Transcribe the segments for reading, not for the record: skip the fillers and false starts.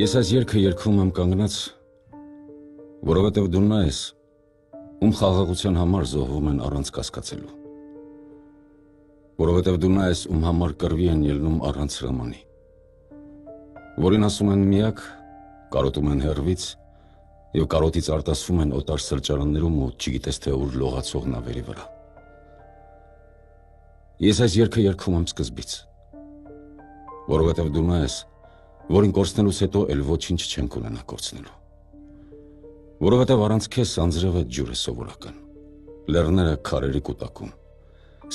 Ես այս երգը երգում եմ կանգնած, որովհետև դու նա ես, ում խաղաղության համար զոհվում են առանց կասկածելու, որովհետև դու նա ես, ում համար կռվի են ելնում առանց հրամանի, որին ասում են միակ, կարոտում են հեռվից և կարոտից արտասվում են օտար սրճարաններում ու չգիտես թե ուր լողացող նավերի վրա։ Ես այս երգը երգում եմ սկզբից, որովհետև դու նա ես, որին կորցնելուց հետո էլ ոչինչ չենք ունենա կորցնելու, որովհետև առանց քեզ անձրևը ջուր է սովորական, լեռները քարերի կուտակում,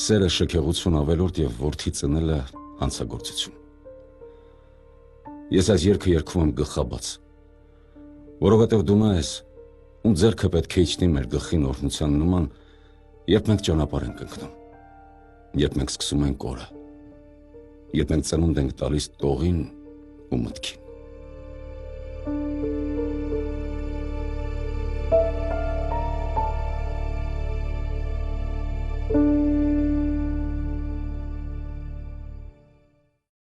սերը շքեղություն ավելորդ և որդի ծնելը հանցագործություն։ Ես այս երգը երգում եմ գլխաբաց, որովհետև դու նա ես, ում ձեռքը պետք է իջնի մեր գլխին օրհնության նման, երբ մենք ճանապարհ ենք ընկնում, երբ մենք սկսում ենք օրը, երբ մենք ծնունդ ենք տալիս տողին ու մտքին։